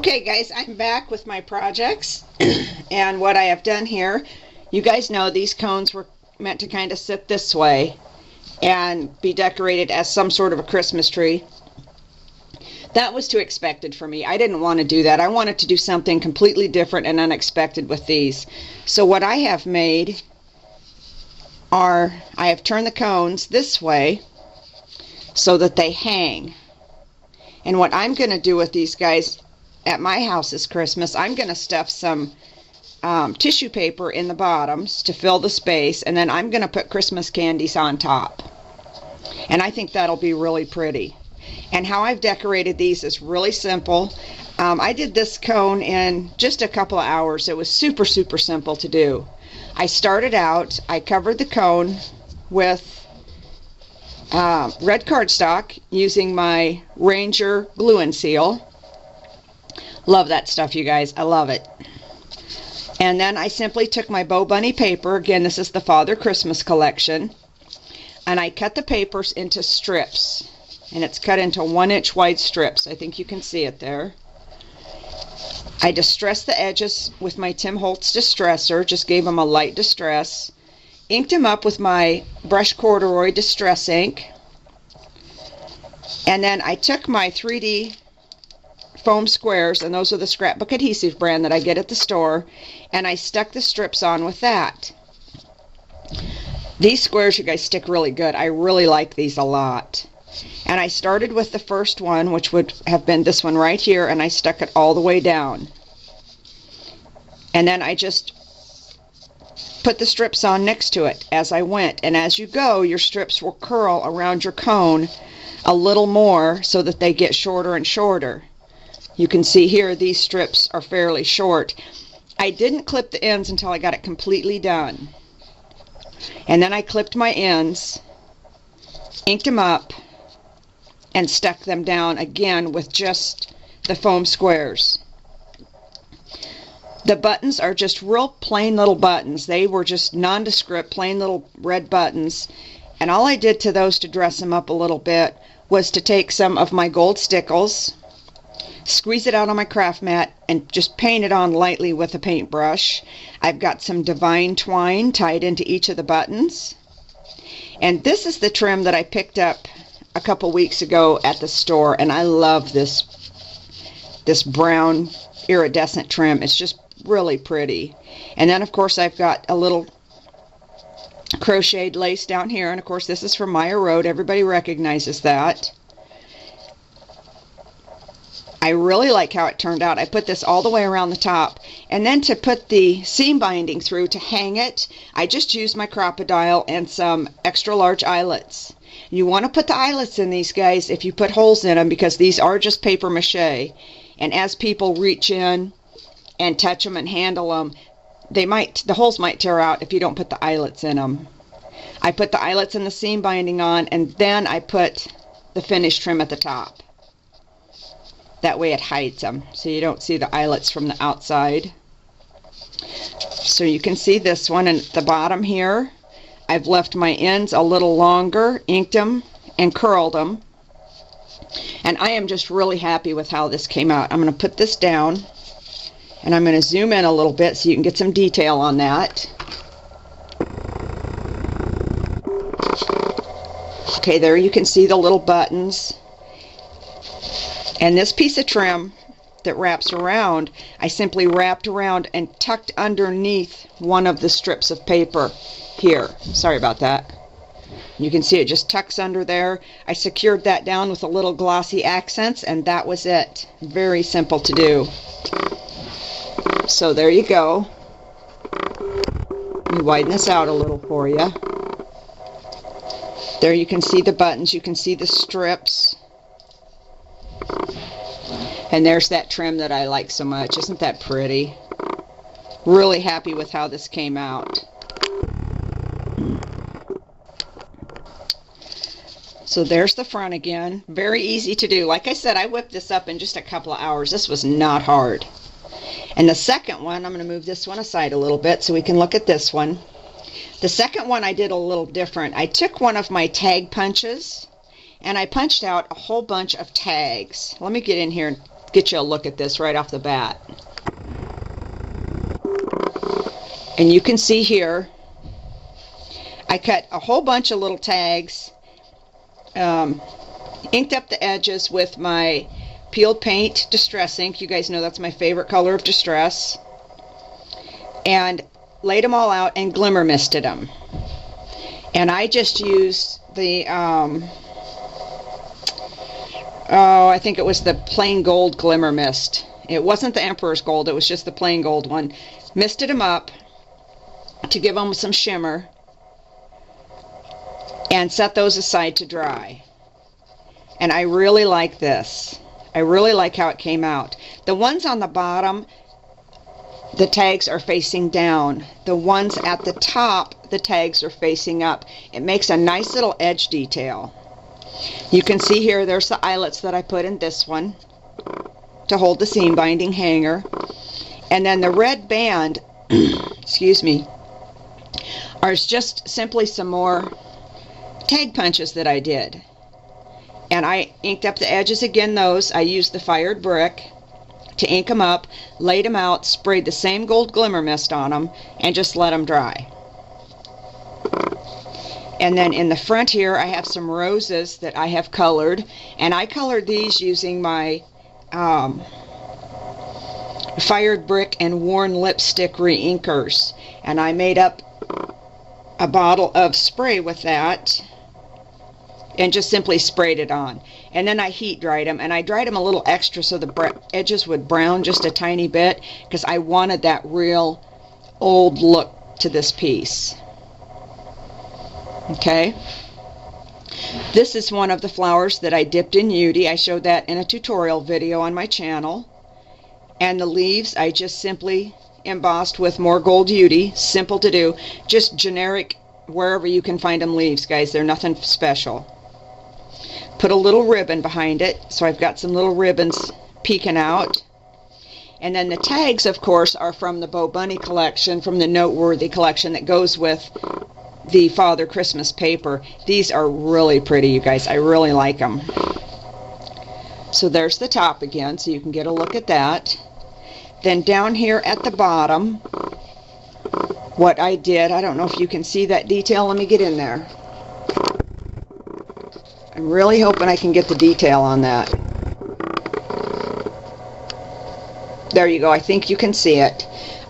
Okay guys, I'm back with my projects and what I have done here, you guys know these cones were meant to kind of sit this way and be decorated as some sort of a Christmas tree. That was too expected for me. I didn't want to do that. I wanted to do something completely different and unexpected with these. So what I have made are, I have turned the cones this way so that they hang. And what I'm going to do with these guys at my house this Christmas, I'm going to stuff some tissue paper in the bottoms to fill the space, and then I'm going to put Christmas candies on top. And I think that'll be really pretty. And how I've decorated these is really simple. I did this cone in just a couple of hours. It was super simple to do. I started out, I covered the cone with red cardstock using my Ranger glue and seal. Love that stuff, you guys. I love it. And then I simply took my Bo Bunny paper. Again, this is the Father Christmas collection. And I cut the papers into strips. And it's cut into 1-inch wide strips. I think you can see it there. I distressed the edges with my Tim Holtz Distressor. Just gave them a light distress. Inked them up with my Brush Corduroy Distress ink. And then I took my 3D foam squares, and those are the Scrapbook Adhesive brand that I get at the store, and I stuck the strips on with that. These squares, you guys, stick really good. I really like these a lot. And I started with the first one, which would have been this one right here, and I stuck it all the way down. And then I just put the strips on next to it as I went, and as you go, your strips will curl around your cone a little more so that they get shorter and shorter. You can see here these strips are fairly short. I didn't clip the ends until I got it completely done. And then I clipped my ends, inked them up, and stuck them down again with just the foam squares. The buttons are just real plain little buttons. They were just nondescript, plain little red buttons. And all I did to those to dress them up a little bit was to take some of my gold stickles, squeeze it out on my craft mat, and just paint it on lightly with a paintbrush. I've got some divine twine tied into each of the buttons. And this is the trim that I picked up a couple weeks ago at the store, and I love this brown iridescent trim. It's just really pretty. And then of course I've got a little crocheted lace down here, and of course this is from Maya Road. Everybody recognizes that. I really like how it turned out. I put this all the way around the top, and then to put the seam binding through to hang it, I just used my Crop-A-Dile and some extra large eyelets. You want to put the eyelets in these guys if you put holes in them, because these are just paper mache, and as people reach in and touch them and handle them, the holes might tear out if you don't put the eyelets in them. I put the eyelets and the seam binding on, and then I put the finished trim at the top. That way it hides them, so you don't see the eyelets from the outside. So you can see this one, and at the bottom here, I've left my ends a little longer, inked them, and curled them. And I am just really happy with how this came out. I'm going to put this down, and I'm going to zoom in a little bit so you can get some detail on that. Okay, there you can see the little buttons. And this piece of trim that wraps around, I simply wrapped around and tucked underneath one of the strips of paper here. Sorry about that. You can see it just tucks under there. I secured that down with a little glossy accents, and that was it. Very simple to do. So there you go. Let me widen this out a little for you. There you can see the buttons. You can see the strips. And there's that trim that I like so much. Isn't that pretty? Really happy with how this came out. So there's the front again. Very easy to do. Like I said, I whipped this up in just a couple of hours. This was not hard. And the second one, I'm going to move this one aside a little bit so we can look at this one. The second one I did a little different. I took one of my tag punches and I punched out a whole bunch of tags. Let me get in here and get you a look at this right off the bat. And you can see here, I cut a whole bunch of little tags, inked up the edges with my peeled paint Distress ink. You guys know that's my favorite color of distress. And laid them all out and glimmer misted them. And I just used the, I think it was the plain gold glimmer mist. It wasn't the Emperor's Gold, it was just the plain gold one. Misted them up to give them some shimmer and set those aside to dry. And I really like this. I really like how it came out. The ones on the bottom, the tags are facing down. The ones at the top, the tags are facing up. It makes a nice little edge detail. You can see here, there's the eyelets that I put in this one to hold the seam binding hanger. And then the red band, excuse me, are just simply some more tag punches that I did. And I inked up the edges again. Those I used the fired brick to ink them up, laid them out, sprayed the same gold glimmer mist on them, and just let them dry. And then in the front here I have some roses that I have colored, and I colored these using my fired brick and worn lipstick re-inkers, and I made up a bottle of spray with that and just simply sprayed it on. And then I heat dried them, and I dried them a little extra so the edges would brown just a tiny bit, because I wanted that real old look to this piece. Okay, this is one of the flowers that I dipped in UD. I showed that in a tutorial video on my channel. And the leaves I just simply embossed with more gold UD. Simple to do, just generic wherever you can find them leaves, guys. They're nothing special. Put a little ribbon behind it, so I've got some little ribbons peeking out. And then the tags, of course, are from the Bo Bunny collection, from the Noteworthy collection that goes with the Father Christmas paper. These are really pretty, you guys. I really like them. So there's the top again, so you can get a look at that. Then down here at the bottom, what I did, I don't know if you can see that detail. Let me get in there. I'm really hoping I can get the detail on that. There you go. I think you can see it.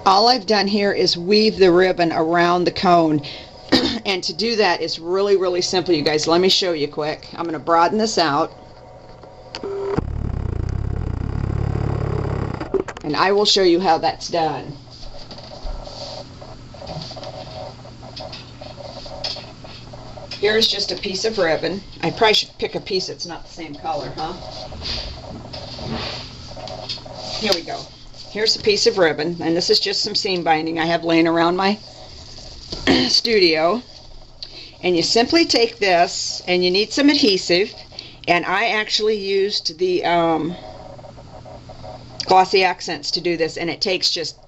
All I've done here is weave the ribbon around the cone. And to do that is really, really simple, you guys. Let me show you quick. I'm going to broaden this out. And I will show you how that's done. Here's just a piece of ribbon. I probably should pick a piece that's not the same color, huh? Here we go. Here's a piece of ribbon, and this is just some seam binding I have laying around my studio. And you simply take this, and you need some adhesive, and I actually used the Glossy Accents to do this, and it takes just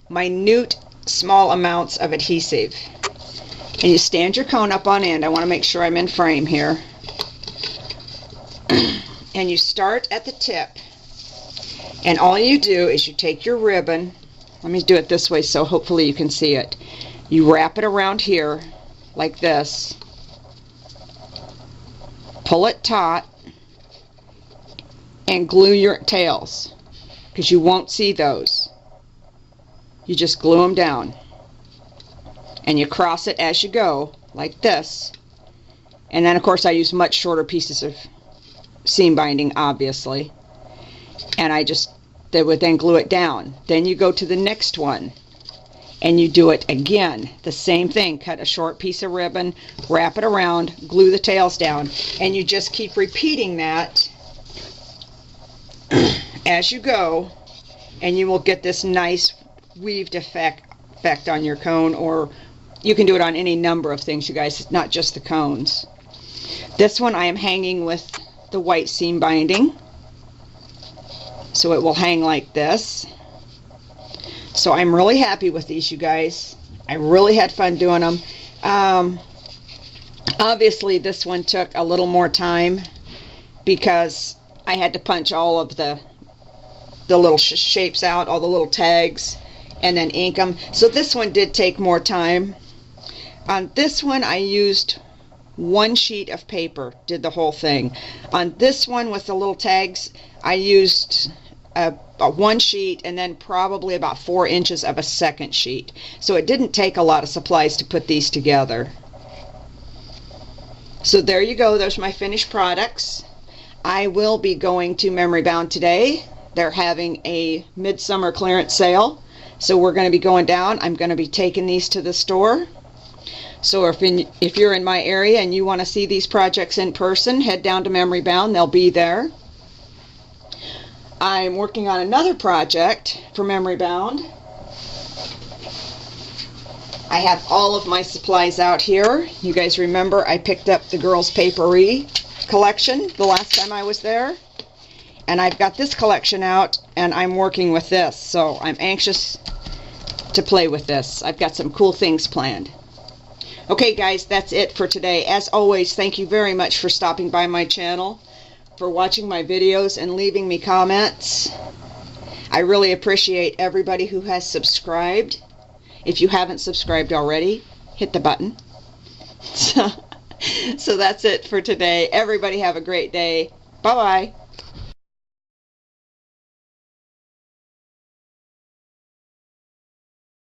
minute small amounts of adhesive. And you stand your cone up on end. I want to make sure I'm in frame here. And you start at the tip, and all you do is you take your ribbon. Let me do it this way so hopefully you can see it. You wrap it around here like this, pull it taut, and glue your tails, because you won't see those. You just glue them down, and you cross it as you go like this. And then of course I use much shorter pieces of seam binding, obviously, and they would then glue it down. Then you go to the next one and you do it again, the same thing. Cut a short piece of ribbon, wrap it around, glue the tails down, and you just keep repeating that as you go, and you will get this nice weaved effect on your cone. Or you can do it on any number of things, you guys. It's not just the cones. This one I am hanging with the white seam binding, so it will hang like this. So I'm really happy with these, you guys. I really had fun doing them. Obviously this one took a little more time because I had to punch all of the the little shapes out, all the little tags, and then ink them. So this one did take more time. On this one I used one sheet of paper, did the whole thing. On this one with the little tags, I used one sheet and then probably about 4 inches of a second sheet. So it didn't take a lot of supplies to put these together. So there you go, those are my finished products. I will be going to Memory Bound today. They're having a midsummer clearance sale. So we're going to be going down. I'm going to be taking these to the store. So if you're in my area and you want to see these projects in person, head down to Memory Bound. They'll be there. I'm working on another project for Memory Bound. I have all of my supplies out here. You guys remember I picked up the Girls Papery collection the last time I was there. And I've got this collection out and I'm working with this. So I'm anxious to play with this. I've got some cool things planned. Okay guys, that's it for today. As always, thank you very much for stopping by my channel, for watching my videos and leaving me comments. I really appreciate everybody who has subscribed. If you haven't subscribed already, hit the button. So that's it for today. Everybody have a great day. Bye-bye.